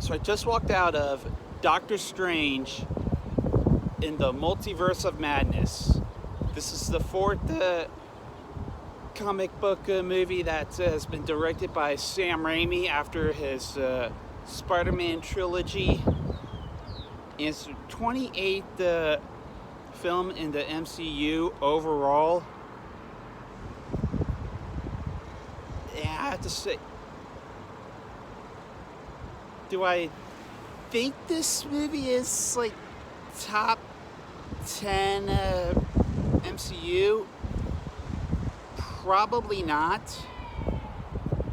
So I just walked out of Doctor Strange in the Multiverse of Madness. This is the fourth comic book movie that has been directed by Sam Raimi after his Spider-Man trilogy. And it's the 28th film in the MCU overall. Yeah, I have to say, do I think this movie is like top 10 MCU? Probably not,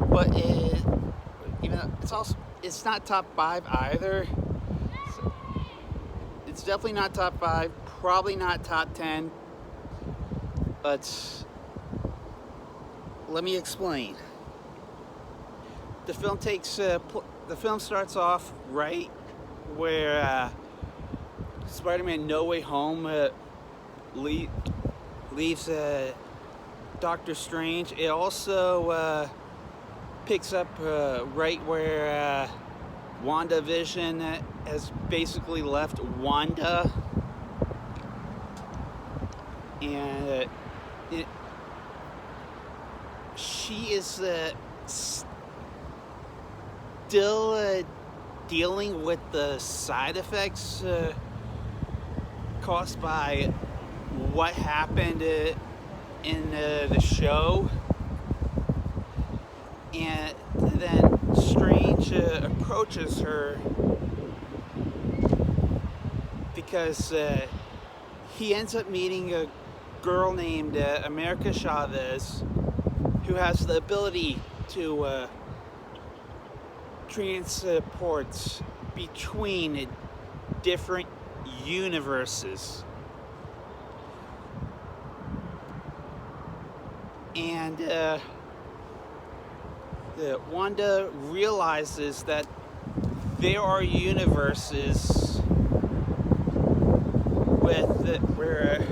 but it's not top 5 either. So it's definitely not top 5, probably not top 10, but let me explain. The film starts off right where Spider-Man No Way Home leaves Doctor Strange. It also picks up right where WandaVision has basically left Wanda, and she is still dealing with the side effects caused by what happened in the show. And then Strange approaches her because he ends up meeting a girl named America Chavez, who has the ability to transport between different universes. And Wanda realizes that there are universes where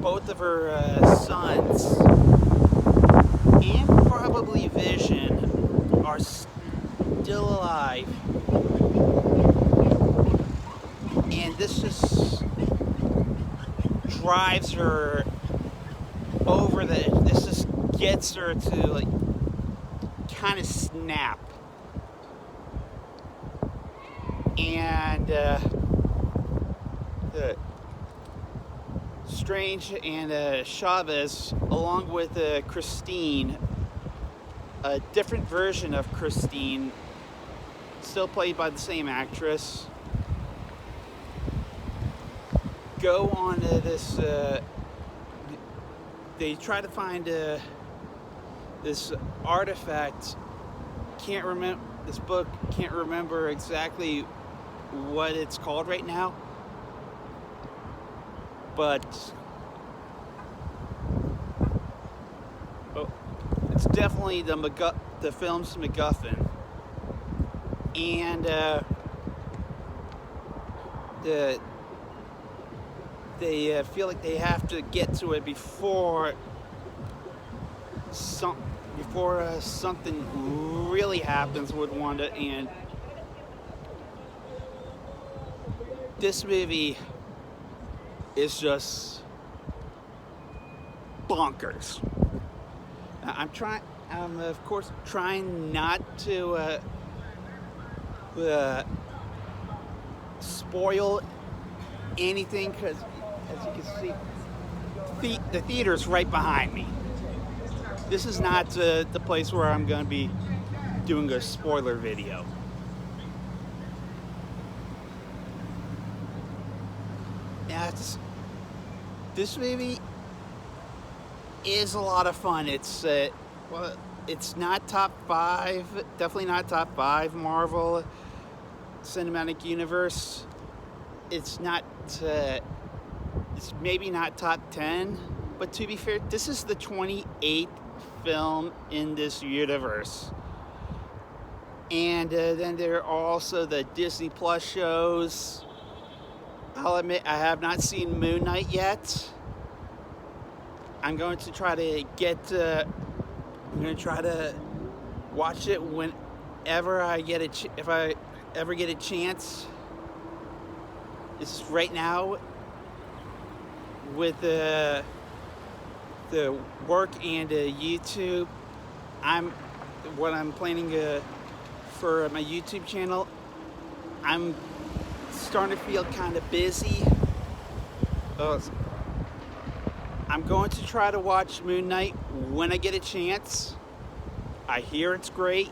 both of her sons and probably Vision are still alive, and this just drives her over the edge. This just gets her to like kind of snap, and Strange and Chavez, along with Christine, a different version of Christine, still played by the same actress, go on this. They try to find this artifact. Can't remember this book. Can't remember exactly what it's called right now, but it's definitely the film's MacGuffin, and they feel like they have to get to it before something really happens with Wanda. And this movie is just bonkers. I'm of course trying not to spoil anything, because as you can see, the theater's right behind me. This is not the place where I'm going to be doing a spoiler video. Yeah, this movie is a lot of fun. It's not top 5, definitely not top 5 Marvel Cinematic Universe. It's maybe not top 10, but to be fair, this is the 28th film in this universe. And then there are also the Disney Plus shows. I'll admit I have not seen Moon Knight yet. I'm going to try to watch it whenever I get ever get a chance, is right now with the work and YouTube. What I'm planning for my YouTube channel. I'm starting to feel kind of busy. I'm going to try to watch Moon Knight when I get a chance. I hear it's great.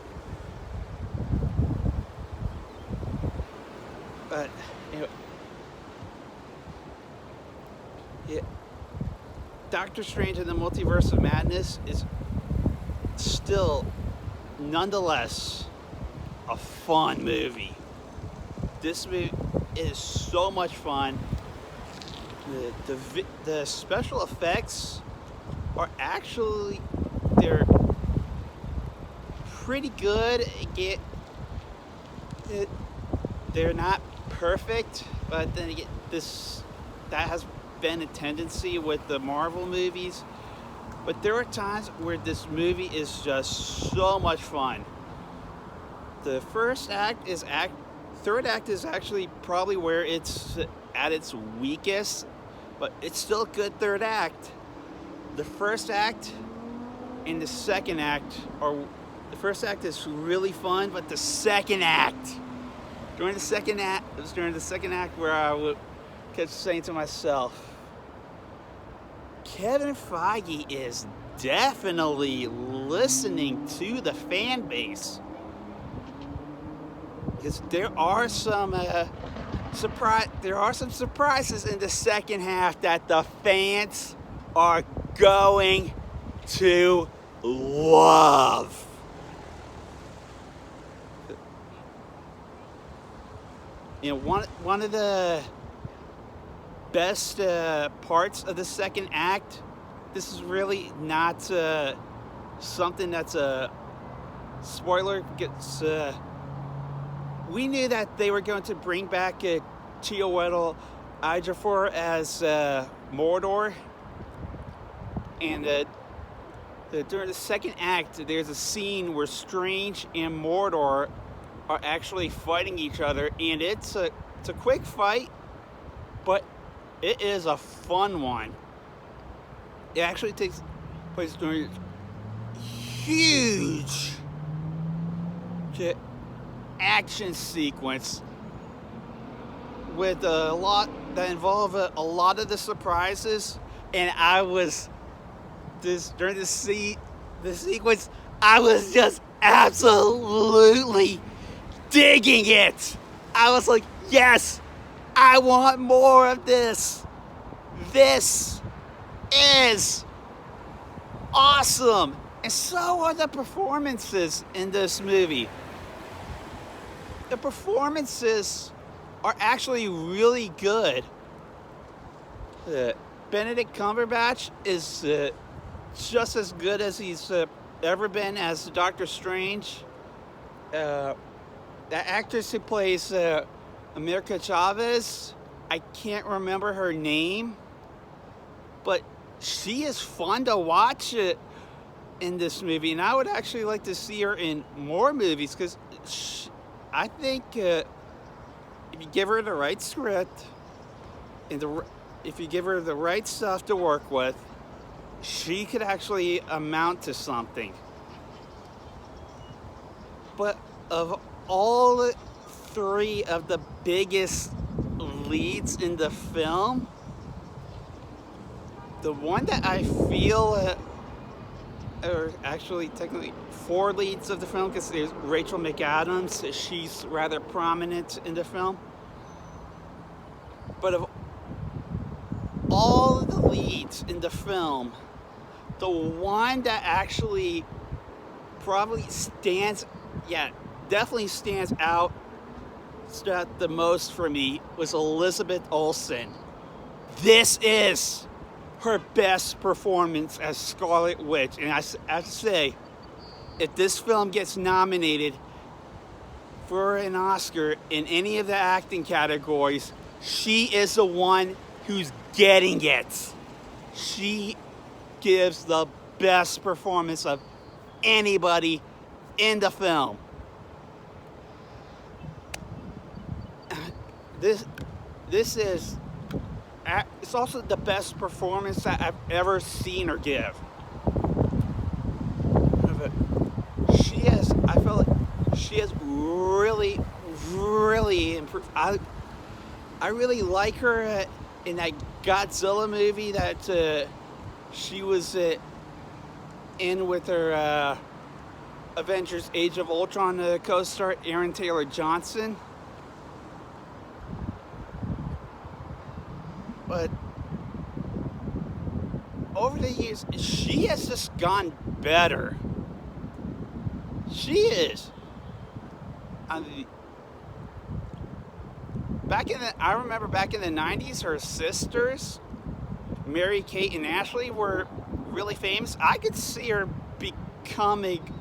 But, yeah, Doctor Strange and the Multiverse of Madness is still, nonetheless, a fun movie. This movie is so much fun. The special effects are actually, they're pretty good. They're not perfect, but then again, that has been a tendency with the Marvel movies. But there are times where this movie is just so much fun. The third act is actually probably where it's at its weakest, but it's still a good third act. The first act and the second act the first act is really fun, but the second act, during the second act where I kept saying to myself, Kevin Feige is definitely listening to the fan base. Because there are some surprises in the second half that the fans are going to love. You know, one of the best parts of the second act, this is really not something that's a spoiler. We knew that they were going to bring back Chiwetel Ejiofor as Mordor, and during the second act, there's a scene where Strange and Mordor are actually fighting each other, and it's a quick fight, but it is a fun one. It actually takes place during a huge action sequence with a lot that involve a lot of the surprises, and during the sequence, I was just absolutely digging it. I was like, yes, I want more of this. This is awesome. And so are the performances in this movie. The performances are actually really good. Benedict Cumberbatch is just as good as he's ever been as Doctor Strange. The actress who plays America Chavez, I can't remember her name, but she is fun to watch in this movie, and I would actually like to see her in more movies, because I think if you give her the right script and if you give her the right stuff to work with, she could actually amount to something. But of all three of the biggest leads in the film, the one that I feel, or actually technically four leads of the film, because there's Rachel McAdams, she's rather prominent in the film. But of all of the leads in the film, the one that actually probably definitely stands out the most for me was Elizabeth Olsen. This is her best performance as Scarlet Witch, and I have to say, if this film gets nominated for an Oscar in any of the acting categories, she is the one who's getting it. She gives the best performance of anybody in the film. this is, it's also the best performance that I've ever seen her give. I feel like she has really, really improved. I really like her in that Godzilla movie that she was in with her Avengers Age of Ultron co-star Aaron Taylor Johnson. But over the years, she has just gone better. She is. I remember back in the 90s, her sisters, Mary Kate and Ashley, were really famous. I could see her becoming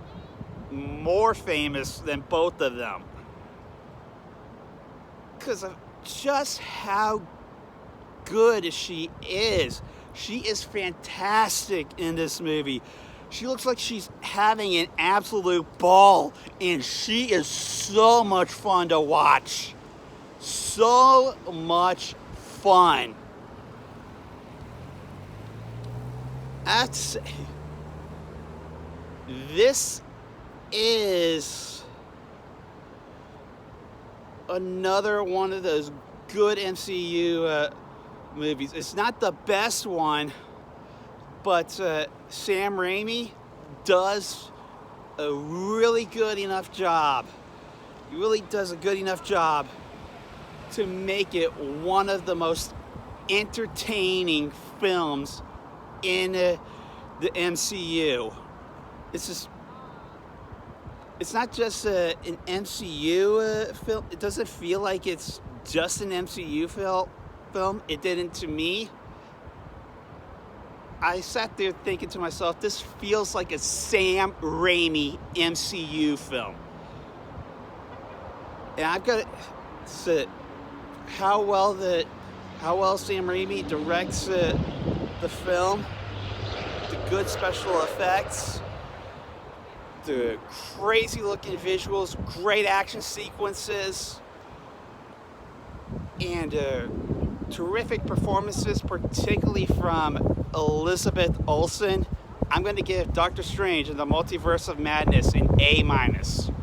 more famous than both of them because of just how good she is. She is fantastic in this movie. She looks like she's having an absolute ball, and she is so much fun to watch. So much fun. This is another one of those good MCU movies. It's not the best one, but Sam Raimi does a really good enough job. He really does a good enough job to make it one of the most entertaining films in the MCU. It's not just an MCU film. It doesn't feel like it's just an MCU film. It didn't to me. I sat there thinking to myself, this feels like a Sam Raimi MCU film. And I've got to say how well Sam Raimi directs the film, the good special effects, the crazy looking visuals, great action sequences, and terrific performances, particularly from Elizabeth Olsen. I'm going to give Doctor Strange and the Multiverse of Madness an A-.